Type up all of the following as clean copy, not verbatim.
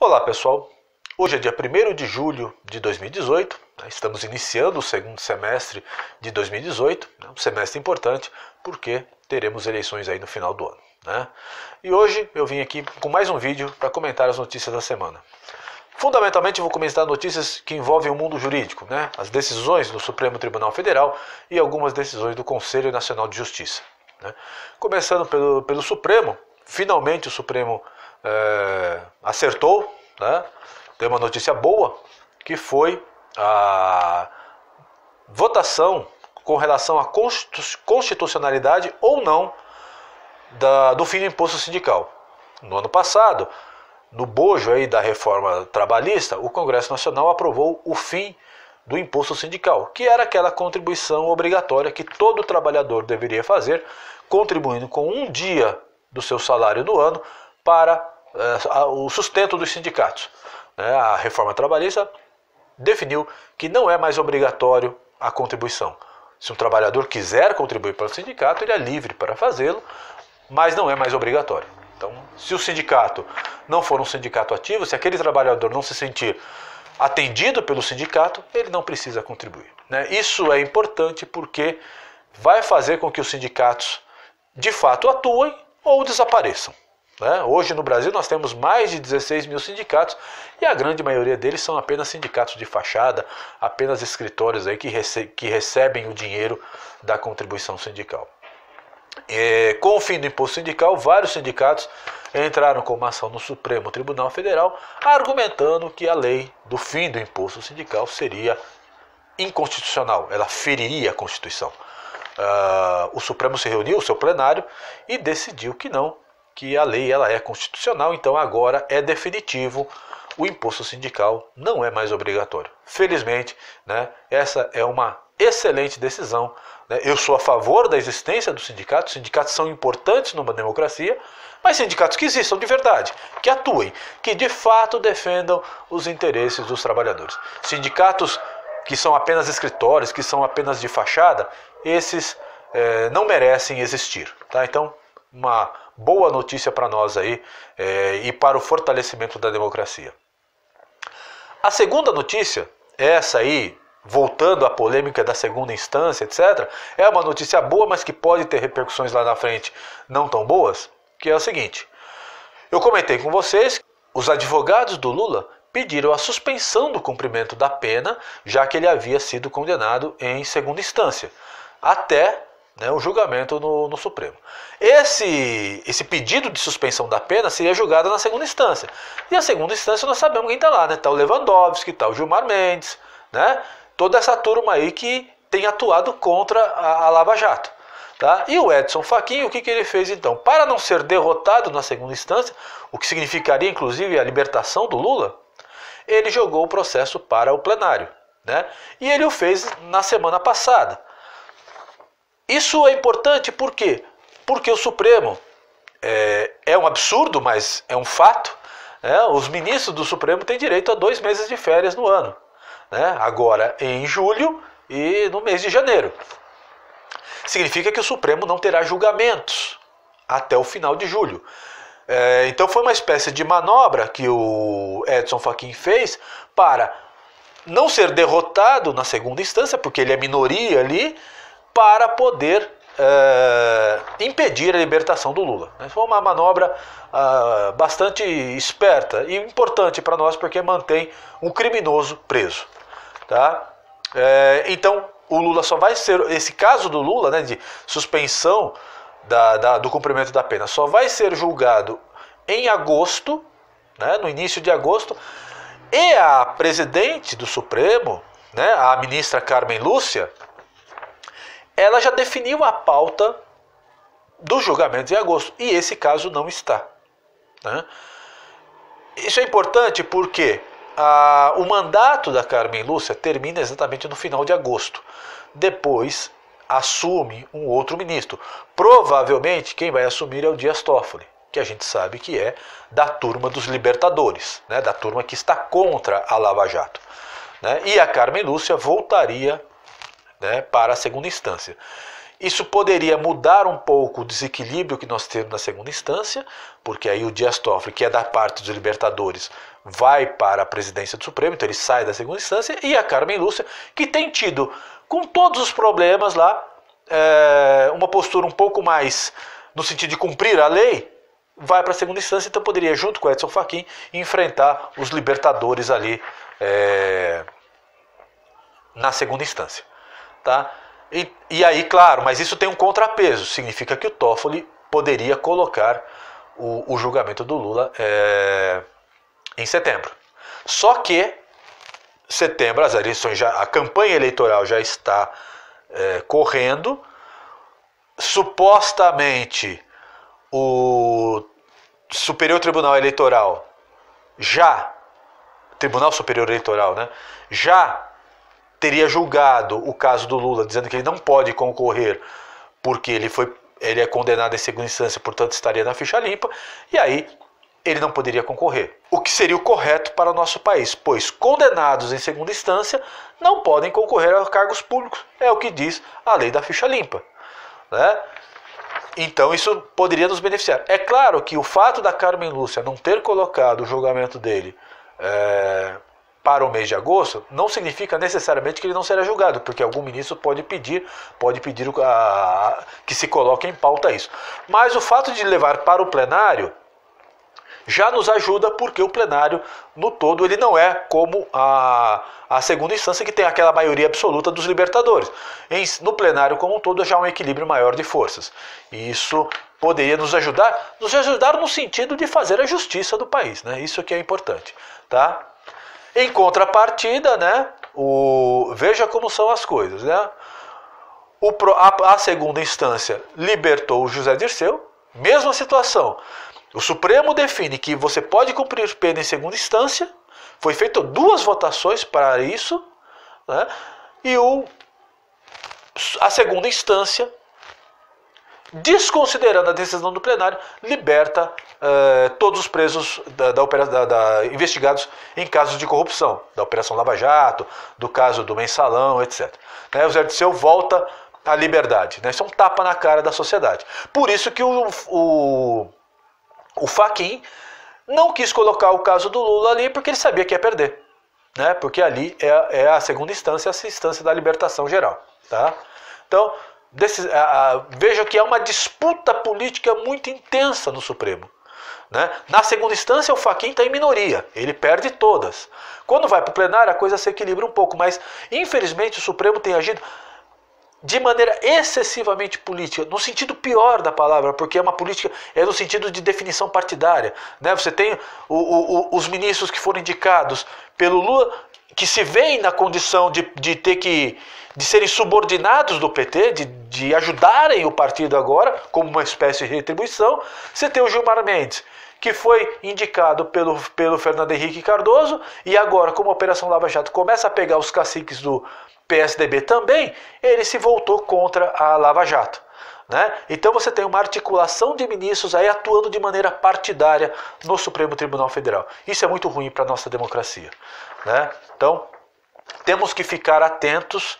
Olá pessoal, hoje é dia 1º de julho de 2018, estamos iniciando o segundo semestre de 2018, um semestre importante porque teremos eleições aí no final do ano, né? E hoje eu vim aqui com mais um vídeo para comentar as notícias da semana. Fundamentalmente vou comentar notícias que envolvem o mundo jurídico, né? As decisões do Supremo Tribunal Federal e algumas decisões do Conselho Nacional de Justiça, né? Começando pelo Supremo, finalmente o Supremo acertou, né? Tem uma notícia boa, que foi a votação com relação à constitucionalidade ou não do fim do imposto sindical. No ano passado, no bojo aí da reforma trabalhista, o Congresso Nacional aprovou o fim do imposto sindical, que era aquela contribuição obrigatória que todo trabalhador deveria fazer, contribuindo com um dia do seu salário no ano para o sustento dos sindicatos. A reforma trabalhista definiu que não é mais obrigatório a contribuição. Se um trabalhador quiser contribuir para o sindicato, ele é livre para fazê-lo, mas não é mais obrigatório. Então, se o sindicato não for um sindicato ativo, se aquele trabalhador não se sentir atendido pelo sindicato, ele não precisa contribuir, né? Isso é importante porque vai fazer com que os sindicatos de fato atuem ou desapareçam, né? Hoje no Brasil nós temos mais de 16 mil sindicatos e a grande maioria deles são apenas sindicatos de fachada, apenas escritórios aí que recebem o dinheiro da contribuição sindical. Com o fim do imposto sindical, vários sindicatos entraram com uma ação no Supremo Tribunal Federal, argumentando que a lei do fim do imposto sindical seria inconstitucional, ela feriria a Constituição. O Supremo se reuniu, o seu plenário, e decidiu que não, que a lei ela é constitucional, então agora é definitivo, o imposto sindical não é mais obrigatório. Felizmente, né, essa é uma excelente decisão. Eu sou a favor da existência dos sindicatos. Sindicatos são importantes numa democracia, mas sindicatos que existam de verdade, que atuem, que de fato defendam os interesses dos trabalhadores. Sindicatos que são apenas escritórios, que são apenas de fachada, esses não merecem existir, tá? Então, uma boa notícia para nós aí e para o fortalecimento da democracia. A segunda notícia, essa aí, voltando à polêmica da segunda instância, etc., é uma notícia boa, mas que pode ter repercussões lá na frente não tão boas, que é o seguinte. Eu comentei com vocês que os advogados do Lula pediram a suspensão do cumprimento da pena, já que ele havia sido condenado em segunda instância, até o julgamento no Supremo. Esse pedido de suspensão da pena seria julgado na segunda instância. E a segunda instância nós sabemos quem está lá, né? Está o Lewandowski, está o Gilmar Mendes, né? Toda essa turma aí que tem atuado contra a Lava Jato. Tá? E o Edson Fachin, o que ele fez então? Para não ser derrotado na segunda instância, o que significaria inclusive a libertação do Lula, ele jogou o processo para o plenário, né? E ele o fez na semana passada. Isso é importante por quê? Porque o Supremo é um absurdo, mas é um fato, né? Os ministros do Supremo têm direito a 2 meses de férias no ano, né? Agora em julho e no mês de janeiro. Significa que o Supremo não terá julgamentos até o final de julho. Então foi uma espécie de manobra que o Edson Fachin fez para não ser derrotado na segunda instância, porque ele é minoria ali, para poder impedir a libertação do Lula. Foi uma manobra bastante esperta e importante para nós, porque mantém um criminoso preso. Tá? Então, o Lula só vai ser... Esse caso do Lula, né, de suspensão do cumprimento da pena, só vai ser julgado em agosto, né, no início de agosto, e a presidente do Supremo, né, a ministra Carmen Lúcia, ela já definiu a pauta dos julgamentos em agosto, e esse caso não está, né? Isso é importante porque o mandato da Carmen Lúcia termina exatamente no final de agosto. Depois assume um outro ministro. Provavelmente quem vai assumir é o Dias Toffoli, que a gente sabe que é da turma dos libertadores, né, da turma que está contra a Lava Jato, né? E a Carmen Lúcia voltaria, né, para a segunda instância. Isso poderia mudar um pouco o desequilíbrio que nós temos na segunda instância, porque aí o Dias Toffoli, que é da parte dos libertadores, vai para a presidência do Supremo, então ele sai da segunda instância, e a Carmen Lúcia, que tem tido, com todos os problemas lá, uma postura um pouco mais no sentido de cumprir a lei, vai para a segunda instância, então poderia, junto com Edson Fachin, enfrentar os libertadores ali na segunda instância. Tá? E aí, claro, mas isso tem um contrapeso, significa que o Toffoli poderia colocar o julgamento do Lula em setembro. Só que setembro, as eleições a campanha eleitoral já está correndo, supostamente o Superior Tribunal Eleitoral Tribunal Superior Eleitoral, né, já teria julgado o caso do Lula, dizendo que ele não pode concorrer porque ele é condenado em segunda instância, portanto estaria na ficha limpa, e aí ele não poderia concorrer. O que seria o correto para o nosso país, pois condenados em segunda instância não podem concorrer a cargos públicos, é o que diz a lei da ficha limpa, né? Então isso poderia nos beneficiar. É claro que o fato da Carmen Lúcia não ter colocado o julgamento dele para o mês de agosto, não significa necessariamente que ele não será julgado, porque algum ministro pode pedir que se coloque em pauta isso. Mas o fato de levar para o plenário já nos ajuda, porque o plenário, no todo, ele não é como a segunda instância, que tem aquela maioria absoluta dos libertadores. No plenário como um todo, já há um equilíbrio maior de forças. E isso poderia nos ajudar no sentido de fazer a justiça do país, né? Isso que é importante, tá? Em contrapartida, né, veja como são as coisas, né? A segunda instância libertou o José Dirceu, mesma situação. O Supremo define que você pode cumprir pena em segunda instância, foi feita 2 votações para isso, né? E a segunda instância, desconsiderando a decisão do plenário, liberta todos os presos investigados em casos de corrupção, da Operação Lava Jato, do caso do Mensalão, etc. O José Dirceu volta à liberdade, né? Isso é um tapa na cara da sociedade. Por isso que o Fachin não quis colocar o caso do Lula ali, porque ele sabia que ia perder, né? Porque ali é a segunda instância, essa instância da libertação geral, tá? Então, veja que há uma disputa política muito intensa no Supremo, né? Na segunda instância, o Fachin está em minoria, ele perde todas. Quando vai para o plenário, a coisa se equilibra um pouco, mas infelizmente o Supremo tem agido de maneira excessivamente política, no sentido pior da palavra, porque é uma política, no sentido de definição partidária, né? Você tem os ministros que foram indicados pelo Lula, que se veem na condição de serem subordinados do PT, de ajudarem o partido agora, como uma espécie de retribuição. Você tem o Gilmar Mendes, que foi indicado pelo Fernando Henrique Cardoso, e agora, como a Operação Lava Jato começa a pegar os caciques do PSDB também, ele se voltou contra a Lava Jato, né? Então você tem uma articulação de ministros aí atuando de maneira partidária no Supremo Tribunal Federal. Isso é muito ruim para a nossa democracia, né? Então temos que ficar atentos,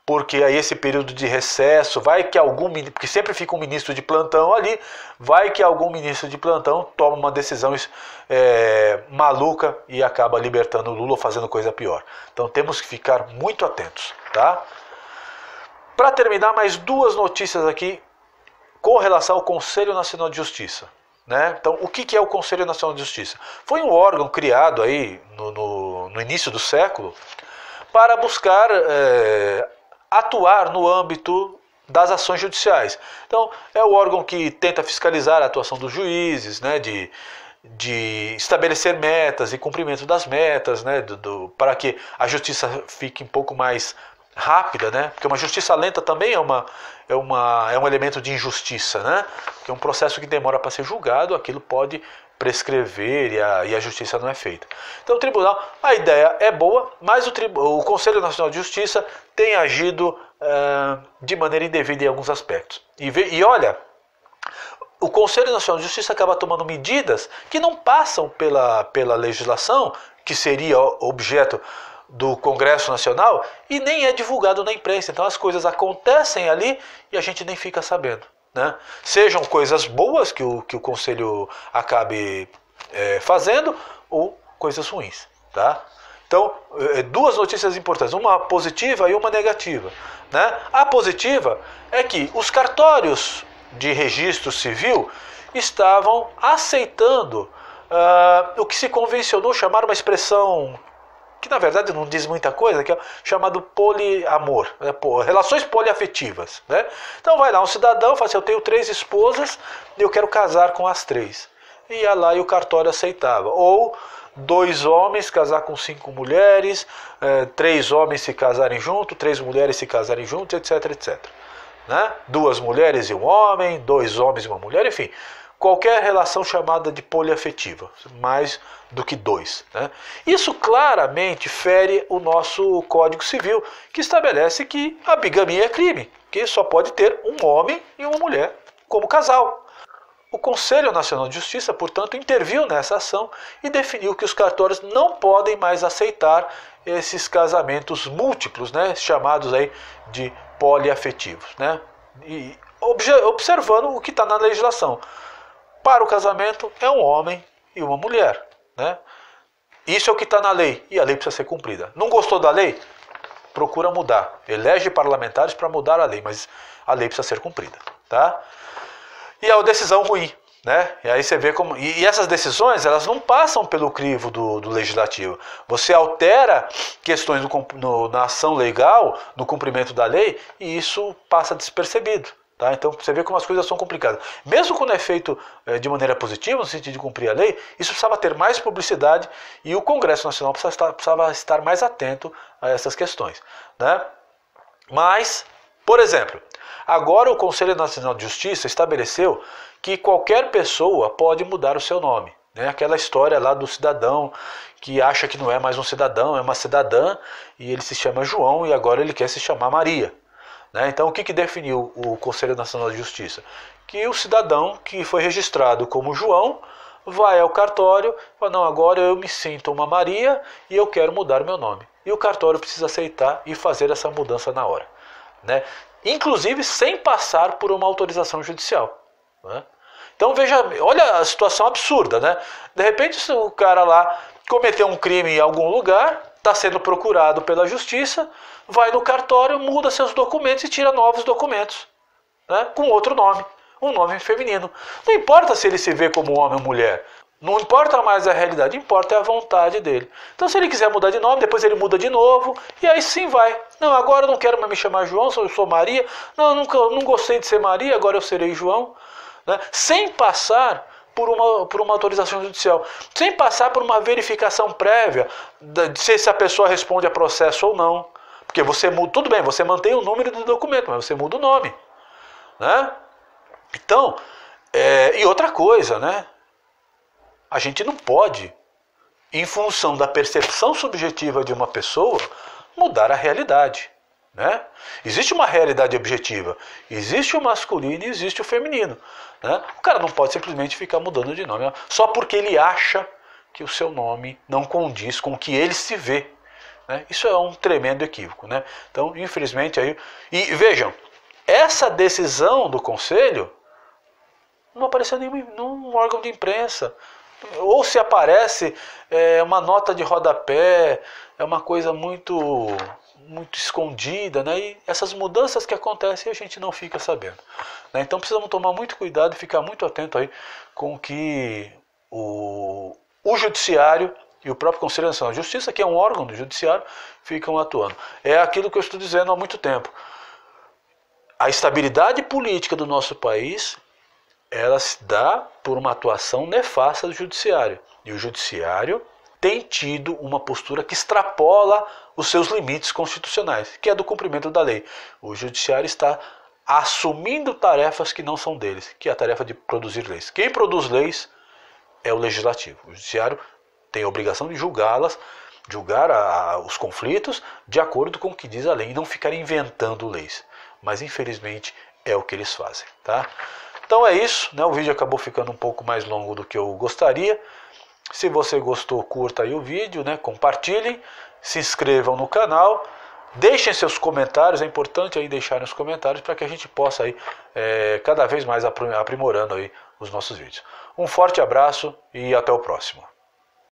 porque aí esse período de recesso, porque sempre fica um ministro de plantão ali, vai que algum ministro de plantão toma uma decisão maluca e acaba libertando o Lula ou fazendo coisa pior. Então temos que ficar muito atentos, tá? Para terminar, mais 2 notícias aqui com relação ao Conselho Nacional de Justiça, né? Então, o que é o Conselho Nacional de Justiça? Foi um órgão criado aí no início do século para buscar atuar no âmbito das ações judiciais. Então, é o órgão que tenta fiscalizar a atuação dos juízes, né, de estabelecer metas e cumprimento das metas, né, para que a justiça fique um pouco mais rápida, né, porque uma justiça lenta também é um elemento de injustiça, né, que é um processo que demora para ser julgado, aquilo pode prescrever e a justiça não é feita. Então o tribunal, a ideia é boa, mas o Conselho Nacional de Justiça tem agido de maneira indevida em alguns aspectos. E olha, o Conselho Nacional de Justiça acaba tomando medidas que não passam pela legislação, que seria objeto do Congresso Nacional e nem é divulgado na imprensa. Então as coisas acontecem ali e a gente nem fica sabendo, né? Sejam coisas boas que o Conselho acabe fazendo ou coisas ruins, tá? Então, duas notícias importantes, uma positiva e uma negativa, né? A positiva é que os cartórios de registro civil estavam aceitando o que se convencionou chamar uma expressão que na verdade não diz muita coisa, que é chamado poliamor, né? Relações poliafetivas, né? Então vai lá um cidadão, fala assim, eu tenho 3 esposas e eu quero casar com as 3. Ia lá e o cartório aceitava. Ou 2 homens casar com 5 mulheres, 3 homens se casarem juntos, 3 mulheres se casarem juntos, etc, etc. Né? 2 mulheres e um homem, 2 homens e uma mulher, enfim. Qualquer relação chamada de poliafetiva, mais do que 2. Né? Isso claramente fere o nosso Código Civil, que estabelece que a bigamia é crime, que só pode ter um homem e uma mulher como casal. O Conselho Nacional de Justiça, portanto, interviu nessa ação e definiu que os cartórios não podem mais aceitar esses casamentos múltiplos, né, chamados aí de poliafetivos, né? E observando o que está na legislação. Para o casamento é um homem e uma mulher, né? Isso é o que está na lei e a lei precisa ser cumprida. Não gostou da lei? Procura mudar. Elege parlamentares para mudar a lei, mas a lei precisa ser cumprida, tá? E é uma decisão ruim, né? E aí você vê como... E essas decisões, elas não passam pelo crivo do legislativo. Você altera questões na ação legal, no cumprimento da lei, e isso passa despercebido. Tá? Então você vê como as coisas são complicadas. Mesmo quando é feito de maneira positiva, no sentido de cumprir a lei, isso precisava ter mais publicidade e o Congresso Nacional precisava estar mais atento a essas questões. Né? Mas, por exemplo, agora o Conselho Nacional de Justiça estabeleceu que qualquer pessoa pode mudar o seu nome. Né? Aquela história lá do cidadão que acha que não é mais um cidadão, é uma cidadã, e ele se chama João e agora ele quer se chamar Maria. Né? Então o que definiu o Conselho Nacional de Justiça? Que o cidadão que foi registrado como João vai ao cartório e fala, não, agora eu me sinto uma Maria e eu quero mudar meu nome. E o cartório precisa aceitar e fazer essa mudança na hora. Né? Inclusive sem passar por uma autorização judicial. Né? Então veja, olha a situação absurda. Né? De repente se o cara lá cometeu um crime em algum lugar, está sendo procurado pela justiça, vai no cartório, muda seus documentos e tira novos documentos, né, com outro nome, um nome feminino. Não importa se ele se vê como homem ou mulher, não importa mais a realidade, importa a vontade dele. Então se ele quiser mudar de nome, depois ele muda de novo, e aí sim vai. Não, agora eu não quero mais me chamar João, eu sou Maria. Não, não gostei de ser Maria, agora eu serei João. Né, sem passar por uma autorização judicial, sem passar por uma verificação prévia de se a pessoa responde a processo ou não. Porque você muda, tudo bem, você mantém o número do documento, mas você muda o nome. Né? Então, e outra coisa, né? A gente não pode, em função da percepção subjetiva de uma pessoa, mudar a realidade. Né? Existe uma realidade objetiva, existe o masculino e existe o feminino. Né? O cara não pode simplesmente ficar mudando de nome só porque ele acha que o seu nome não condiz com o que ele se vê. Né? Isso é um tremendo equívoco. Né? Então, infelizmente, aí... E vejam, essa decisão do Conselho não apareceu em nenhum órgão de imprensa. Ou se aparece, é uma nota de rodapé, é uma coisa muito escondida, né? E essas mudanças que acontecem a gente não fica sabendo. Né? Então precisamos tomar muito cuidado e ficar muito atento aí com que o Judiciário e o próprio Conselho Nacional de Justiça, que é um órgão do Judiciário, ficam atuando. É aquilo que eu estou dizendo há muito tempo. A estabilidade política do nosso país, ela se dá por uma atuação nefasta do Judiciário. E o Judiciário tem tido uma postura que extrapola os seus limites constitucionais, que é do cumprimento da lei. O Judiciário está assumindo tarefas que não são deles, que é a tarefa de produzir leis. Quem produz leis é o Legislativo. O Judiciário tem a obrigação de julgá-las, julgar os conflitos de acordo com o que diz a lei e não ficar inventando leis. Mas infelizmente é o que eles fazem. Tá? Então é isso, né? O vídeo acabou ficando um pouco mais longo do que eu gostaria. Se você gostou, curta aí o vídeo, né? Compartilhem. se inscrevam no canal, deixem seus comentários, é importante aí deixarem os comentários para que a gente possa aí, cada vez mais aprimorando aí os nossos vídeos. Um forte abraço e até o próximo.